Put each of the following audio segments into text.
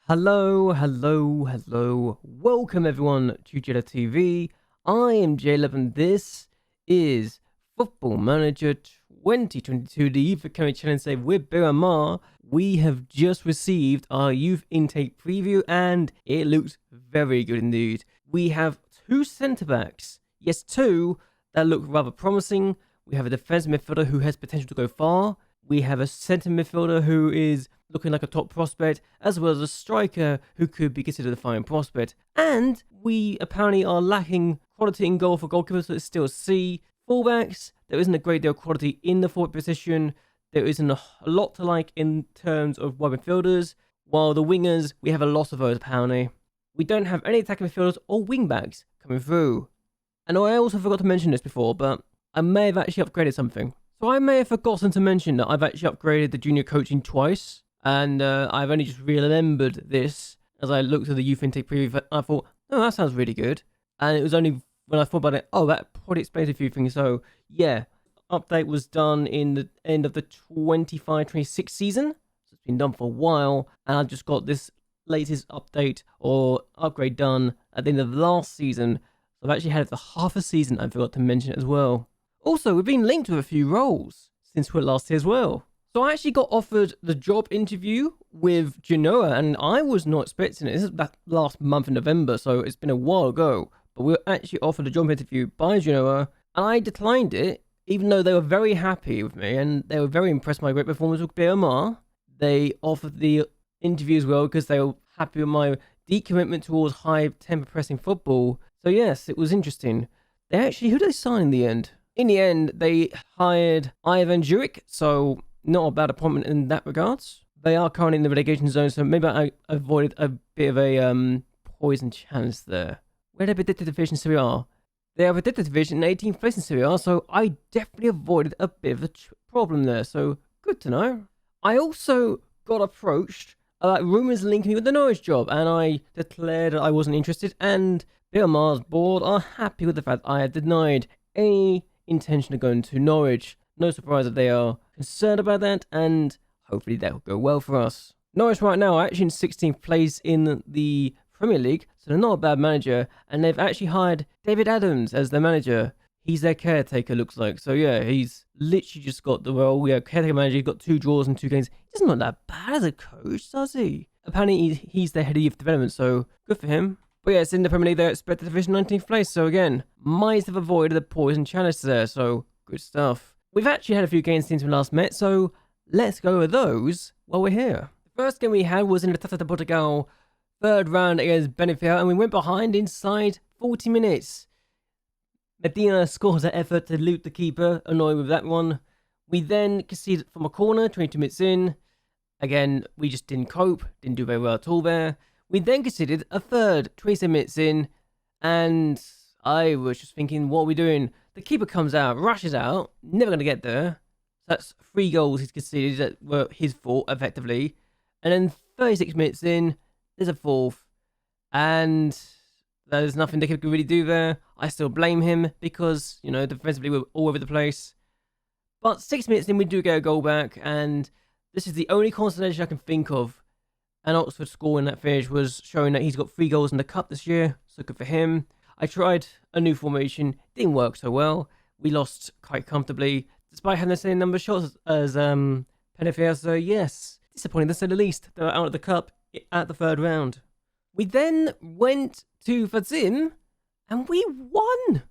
Hello. Welcome everyone to JLABTV. I am JLAB and this is Football Manager 2022, the Youth Academy Challenge Save with Beira-Mar. We have just received our youth intake preview and it looks very good indeed. We have two centre-backs, yes two, that look rather promising. We have a defensive midfielder who has potential to go far. We have a centre midfielder who is looking like a top prospect, as well as a striker who could be considered a fine prospect. And we apparently are lacking quality in goal for goalkeepers, so it's still a C. Fullbacks, there isn't a great deal of quality in the forward position. There isn't a lot to like in terms of wide midfielders, while the wingers, we have a lot of those apparently. We don't have any attacking midfielders or wingbacks coming through. And I also forgot to mention this before, but I may have actually upgraded something. So I may have forgotten to mention that I've actually upgraded the junior coaching twice. And I've only just remembered this as I looked at the youth intake preview. I thought, oh, that sounds really good. And it was only when I thought about it, oh, that probably explains a few things. So, yeah, update was done in the end of the 25-26 season. So it's been done for a while. And I just got this latest update or upgrade done at the end of the last season. So I've actually had it for half a season. I forgot to mention it as well. Also, we've been linked with a few roles since we were last here as well. So I actually got offered the job interview with Genoa, and I was not expecting it. This is back last month in November, so it's been a while ago. But we were actually offered a job interview by Genoa, and I declined it, even though they were very happy with me, and they were very impressed with my great performance with Beira-Mar. They offered the interview as well, because they were happy with my deep commitment towards high-tempo pressing football. So yes, it was interesting. Who did they sign in the end? In the end, they hired Ivan Juric, so not a bad appointment in that regards. They are currently in the relegation zone, so maybe I avoided a bit of a poison chance there. Where are they predicted to finish in Serie A? They are predicted to finish in 18th place in Serie A, so I definitely avoided a bit of a problem there, so good to know. I also got approached about rumours linking me with the Norwich job, and I declared that I wasn't interested, and Beira-Mar's board are happy with the fact I had denied any intention of going to Norwich. No surprise that they are concerned about that, and hopefully that will go well for us. Norwich right now are actually in 16th place in the Premier League, so they're not a bad manager, and they've actually hired David Adams as their manager. He's their caretaker, looks like. So yeah, he's literally just got the role. Yeah, caretaker manager, he's got 2 draws and 2 games. He doesn't look that bad as a coach, does he? Apparently he's their head of youth development, so good for him. But yeah, it's in the Premier League, they're expected to finish 19th place, so again, might have avoided the poison challenge there, so good stuff. We've actually had a few games since we last met, so let's go over those while we're here. The first game we had was in the Taça de Portugal third round against Benfica, and we went behind inside 40 minutes. Medina scores an effort to loot the keeper, annoying with that one. We then conceded from a corner, 22 minutes in. Again, we just didn't cope, didn't do very well at all there. We then conceded a third, 27 minutes in, and I was just thinking, what are we doing? The keeper comes out, rushes out, never going to get there. So that's 3 goals he's conceded that were his fault, effectively. And then 36 minutes in, there's a 4th. And there's nothing they could really do there. I still blame him because, you know, defensively we're all over the place. But 6 minutes in, we do get a goal back. And this is the only consolation I can think of. And Oxford scoring that finish was showing that he's got 3 goals in the cup this year. So good for him. I tried a new formation, didn't work so well. We lost quite comfortably, despite having the same number of shots as Benfica. So yes, disappointing to say the least. They were out of the cup at the 3rd round. We then went to Fazim, and we won.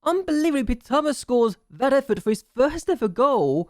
Unbelievably, Pitama scores that effort for his first ever goal.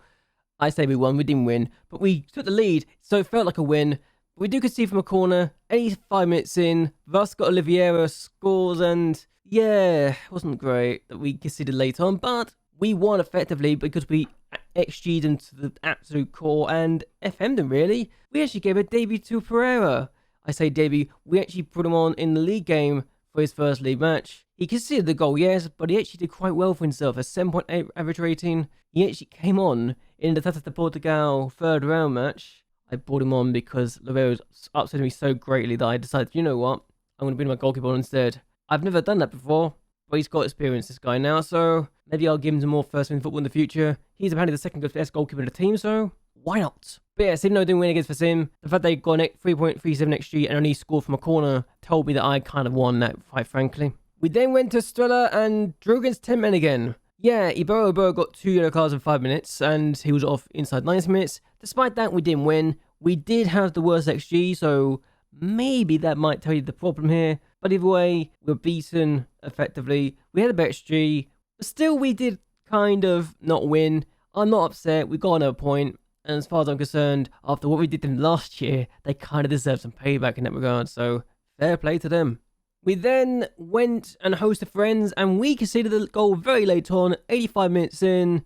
I say we won, we didn't win, but we took the lead, so it felt like a win. We do concede from a corner, 85 minutes in, Vasco Oliveira scores, and yeah, it wasn't great that we conceded late on, but we won effectively because we XG'd them to the absolute core and FM'd them, really. We actually gave a debut to Pereira. I say debut, we actually put him on in the league game for his first league match. He conceded the goal, yes, but he actually did quite well for himself, a 7.8 average rating. He actually came on in the Taça de Portugal 3rd round match. I brought him on because Lorero's upset me so greatly that I decided, you know what, I'm going to bring my goalkeeper on instead. I've never done that before, but he's got experience, this guy now, so maybe I'll give him some more first-team football in the future. He's apparently the second best goalkeeper in the team, so why not? But yeah, Sim no didn't win against Sim. The fact they got an 3.37 XG and only scored from a corner told me that I kind of won that fight, frankly. We then went to Estrela and drew against 10 men again. Yeah, Ibarra got 2 yellow cards in 5 minutes, and he was off inside 90 minutes. Despite that, we didn't win. We did have the worst XG, so maybe that might tell you the problem here. But either way, we were beaten effectively. We had a better XG, but still we did kind of not win. I'm not upset. We got another point. And as far as I'm concerned, after what we did to them last year, they kind of deserve some payback in that regard. So fair play to them. We then went and hosted friends, and we conceded the goal very late on, 85 minutes in.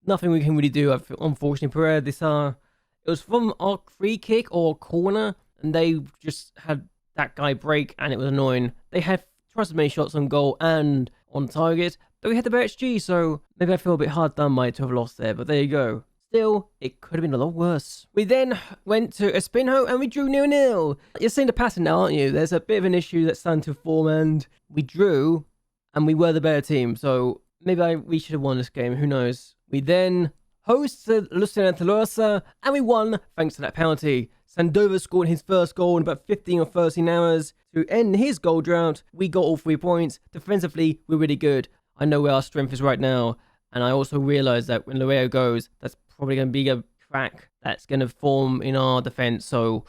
Nothing we can really do, unfortunately. Pereira, it was from our free kick or corner, and they just had that guy break, and it was annoying. They had twice as many shots on goal and on target, but we had the better XG, so maybe I feel a bit hard done by it to have lost there, but there you go. Still, it could have been a lot worse. We then went to Espinho and we drew 0-0. You're seeing the pattern now, aren't you? There's a bit of an issue that's starting to form, and we drew and we were the better team. So maybe we should have won this game. Who knows? We then hosted Luciana Tolosa and we won thanks to that penalty. Sandova scored his first goal in about 15 or 13 hours. To end his goal drought, we got all 3 points. Defensively, we're really good. I know where our strength is right now. And I also realise that when Loeo goes, that's probably going to be a crack that's going to form in our defence. So,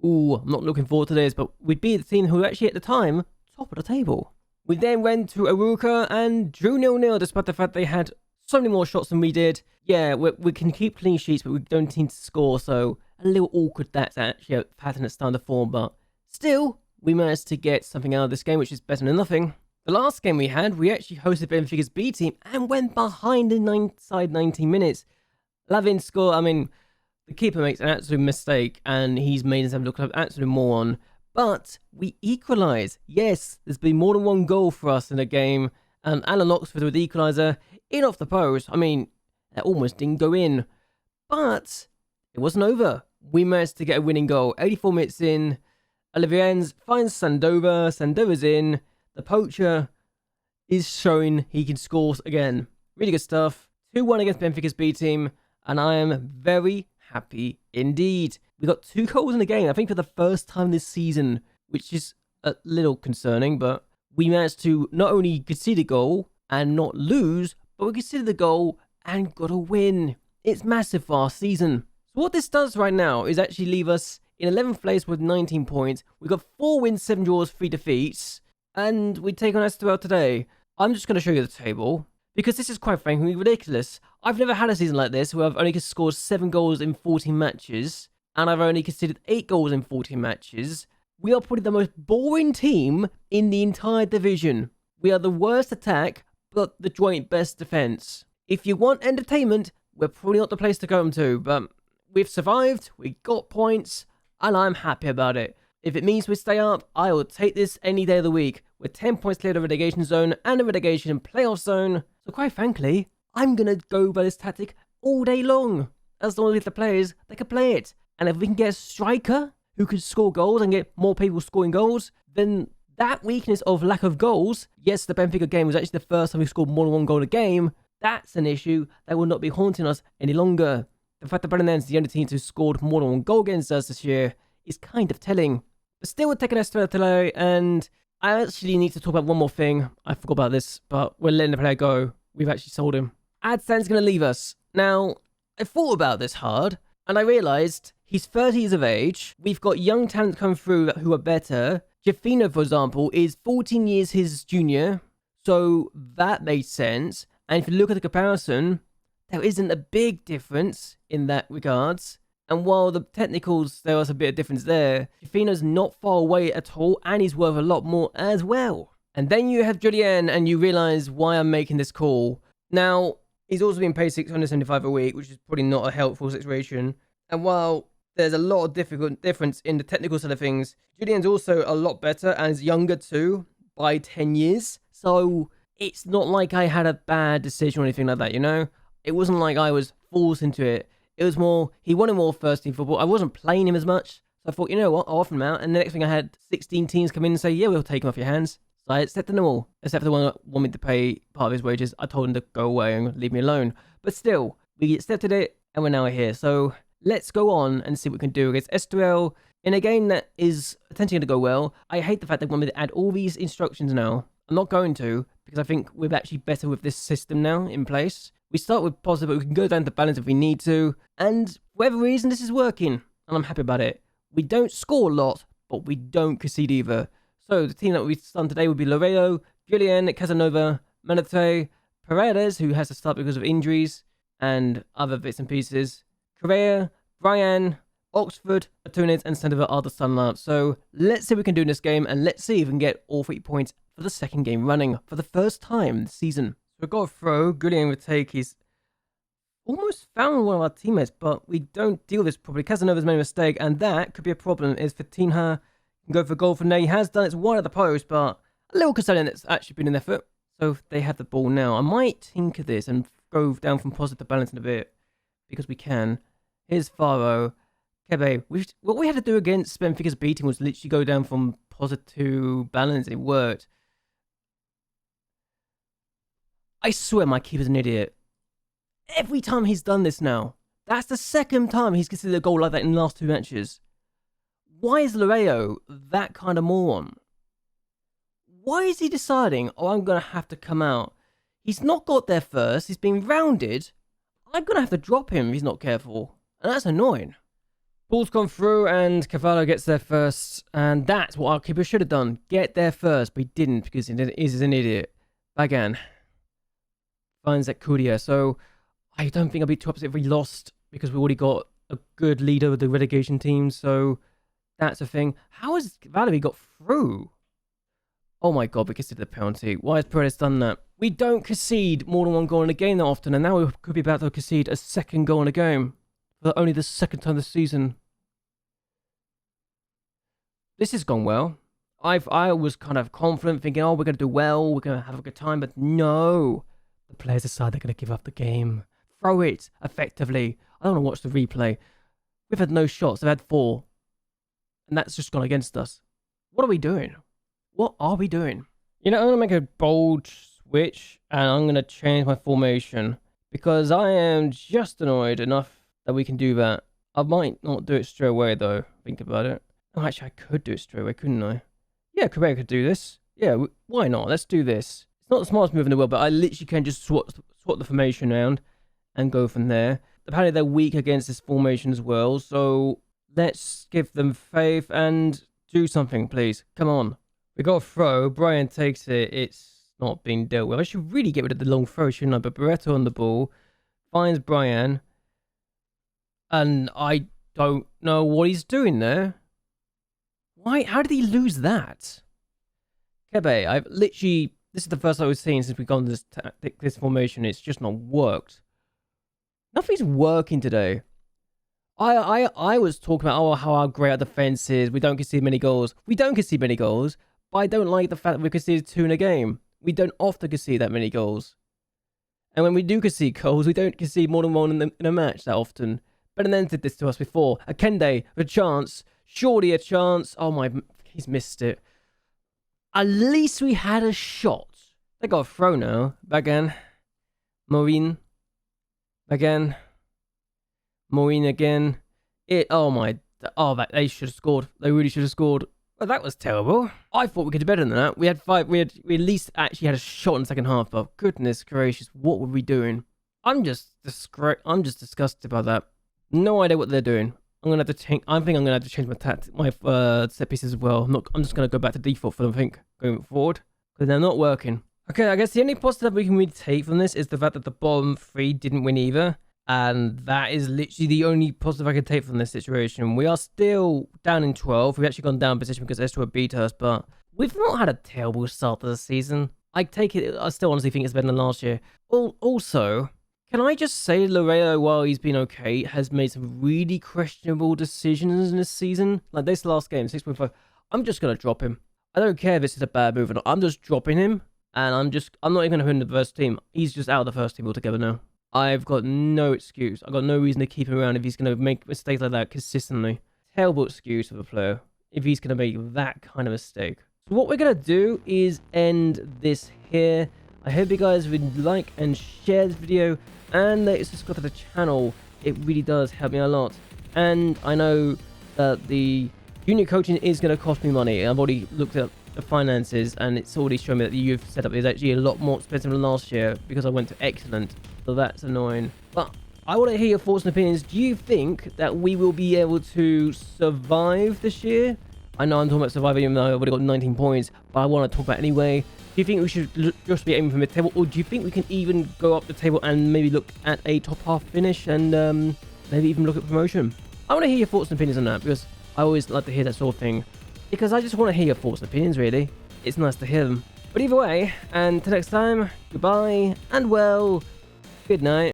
I'm not looking forward to this. But we beat the team who were actually at the time top of the table. We then went to Aruca and drew 0-0 despite the fact they had so many more shots than we did. Yeah, we can keep clean sheets, but we don't seem to score. So, a little awkward that's actually a pattern that's starting to form. But still, we managed to get something out of this game, which is better than nothing. The last game we had, we actually hosted Benfica's B team and went behind in inside 19 minutes. Lavin scored. I mean, the keeper makes an absolute mistake and he's made himself look like an absolute moron. But we equalise. Yes, there's been more than one goal for us in the game. Alan Oxford with the equaliser in off the post. I mean, that almost didn't go in. But it wasn't over. We managed to get a winning goal. 84 minutes in. Olivier finds Sandova. Sandova's in. The poacher is showing he can score again. Really good stuff. 2-1 against Benfica's B team, and I am very happy indeed. We got 2 goals in the game, I think for the first time this season, which is a little concerning, but we managed to not only concede a goal and not lose, but we conceded the goal and got a win. It's massive for our season. So what this does right now is actually leave us in 11th place with 19 points. We've got 4 wins, 7 draws, 3 defeats. And we take on Estrela today. I'm just going to show you the table, because this is quite frankly ridiculous. I've never had a season like this where I've only scored 7 goals in 14 matches, and I've only conceded 8 goals in 14 matches. We are probably the most boring team in the entire division. We are the worst attack, but the joint best defense. If you want entertainment, we're probably not the place to go to, but we've survived, we got points, and I'm happy about it. If it means we stay up, I will take this any day of the week. We're 10 points clear of the relegation zone and the relegation and playoff zone. So quite frankly, I'm going to go by this tactic all day long. As long as we have the players, they can play it. And if we can get a striker who can score goals and get more people scoring goals, then that weakness of lack of goals, yes, the Benfica game was actually the first time we scored more than 1 goal a game, that's an issue that will not be haunting us any longer. The fact that Beira-Mar the only team who scored more than 1 goal against us this year is kind of telling. But still, we're taking Estrela today, and I actually need to talk about one more thing. I forgot about this, but we're letting the player go. We've actually sold him. Adstan's going to leave us. Now, I thought about this hard, and I realised he's 30 years of age. We've got young talent come through who are better. Jafino, for example, is 14 years his junior, so that made sense. And if you look at the comparison, there isn't a big difference in that regards. And while the technicals, there was a bit of difference there, Jafino's not far away at all, and he's worth a lot more as well. And then you have Julien, and you realise why I'm making this call. Now, he's also being paid $675 a week, which is probably not a helpful situation. And while there's a lot of difference in the technical side of things, Julien's also a lot better, and is younger too, by 10 years. So, it's not like I had a bad decision or anything like that, you know? It wasn't like I was forced into it. It was more, he wanted more first team football. I wasn't playing him as much. So I thought, you know what, I'll offer him out. And the next thing I had 16 teams come in and say, yeah, we'll take him off your hands. So I accepted them all. Except for the one that wanted me to pay part of his wages. I told him to go away and leave me alone. But still, we accepted it and we're now here. So let's go on and see what we can do against Estrela in a game that is potentially going to go well. I hate the fact they want me to add all these instructions now. I'm not going to, because I think we're actually better with this system now in place. We start with positive, but we can go down to balance if we need to. And for whatever reason, this is working, and I'm happy about it. We don't score a lot, but we don't concede either. So the team that we've done today would be Loredo, Julian, Casanova, Manate, Paredes, who has to start because of injuries and other bits and pieces, Correa, Brian, Oxford, Atunes, and Sandoval are the Sunlamp. So let's see what we can do in this game, and let's see if we can get all 3 points for the second game running for the first time this season. So we've got a throw. Julian would take his... almost found one of our teammates, but we don't deal with this properly. Casanova's made a mistake, and that could be a problem. Is Fatinha can go for goal from there. He has done it wide of the post, but a little concerning that's actually been an effort. So they have the ball now. I might tinker this and go down from positive to balance in a bit, because we can. Here's Faro. Kebe. What we had to do against Benfica's beating was literally go down from positive to balance. It worked. I swear my keeper's an idiot. Every time he's done this now. That's the second time he's considered a goal like that in the last 2 matches. Why is Loreo that kind of moron? Why is he deciding, oh, I'm going to have to come out? He's not got there first. He's been rounded. I'm going to have to drop him if he's not careful. And that's annoying. Ball's gone through and Cavallo gets there first. And that's what our keeper should have done. Get there first. But he didn't because he is an idiot. Bagan finds that Kudia. So I don't think I'd be too upset if we lost, because we already got a good leader with the relegation team. So that's a thing. How has Valerie got through? Oh my god, we conceded the penalty. Why has Perez done that? We don't concede more than 1 goal in a game that often, and now we could be about to concede a second goal in a game for only the second time this season. This has gone well. I was kind of confident, thinking, oh, we're going to do well, we're going to have a good time, but no. The players decide they're going to give up the game. Throw it effectively. I don't want to watch the replay. We've had no shots. They've had 4. And that's just gone against us. What are we doing? What are we doing? You know, I'm going to make a bold switch, and I'm going to change my formation, because I am just annoyed enough that we can do that. I might not do it straight away, though. Think about it. Oh, actually, I could do it straight away, couldn't I? Yeah, Correa could do this. Yeah, why not? Let's do this. It's not the smartest move in the world, but I literally can just swap the formation around and go from there. Apparently, they're weak against this formation as well, so let's give them faith and do something, please. Come on. We got a throw. Brian takes it. It's not being dealt with. I should really get rid of the long throw, shouldn't I? But Barreto on the ball finds Brian. And I don't know what he's doing there. Why? How did he lose that? Kebe, I've literally... This is the first time we've seen since we've gone to this formation. It's just not worked. Nothing's working today. I was talking about, oh, how great our defense is. We don't concede many goals. We don't concede many goals. But I don't like the fact that we conceded 2 in a game. We don't often concede that many goals. And when we do concede goals, we don't concede more than 1 in a match that often. Bennen did this to us before. Akende, a chance. Surely a chance. Oh my, he's missed it. At least we had a shot. They got a throw now. Bagan. Maureen. Bagan. Maureen again. Oh my. Oh, they should have scored. They really should have scored. Well, that was terrible. I thought we could do better than that. We had 5. We at least actually had a shot in the second half. But goodness gracious, what were we doing? I'm just disgusted by that. No idea what they're doing. I'm gonna have to change. I think I'm gonna have to change my set pieces as well. I'm just gonna go back to default for them. I think going forward, because they're not working. Okay, I guess the only positive we can really take from this is the fact that the bottom 3 didn't win either, and that is literally the only positive I can take from this situation. We are still down in 12. We've actually gone down position because Estrela beat us, but we've not had a terrible start to the season. I take it. I still honestly think it's better than last year. Also, can I just say Loreo, while he's been okay, has made some really questionable decisions in this season? Like this last game, 6.5. I'm just going to drop him. I don't care if this is a bad move or not. I'm just dropping him. And I'm not even going to put him in the first team. He's just out of the first team altogether now. I've got no excuse. I've got no reason to keep him around if he's going to make mistakes like that consistently. Terrible excuse of a player if he's going to make that kind of mistake. So what we're going to do is end this here. I hope you guys would like and share this video and subscribe to the channel. It really does help me a lot. And I know that the junior coaching is going to cost me money. I've already looked at the finances, and it's already shown me that the youth setup is actually a lot more expensive than last year because I went to Excellent. So that's annoying. But I want to hear your thoughts and opinions. Do you think that we will be able to survive this year? I know I'm talking about surviving even though I've already got 19 points, but I want to talk about it anyway. Do you think we should just be aiming for mid-table, or do you think we can even go up the table and maybe look at a top half finish and maybe even look at promotion? I want to hear your thoughts and opinions on that because I always like to hear that sort of thing. Because I just want to hear your thoughts and opinions, really. It's nice to hear them. But either way, and till next time, goodbye, and well, good night.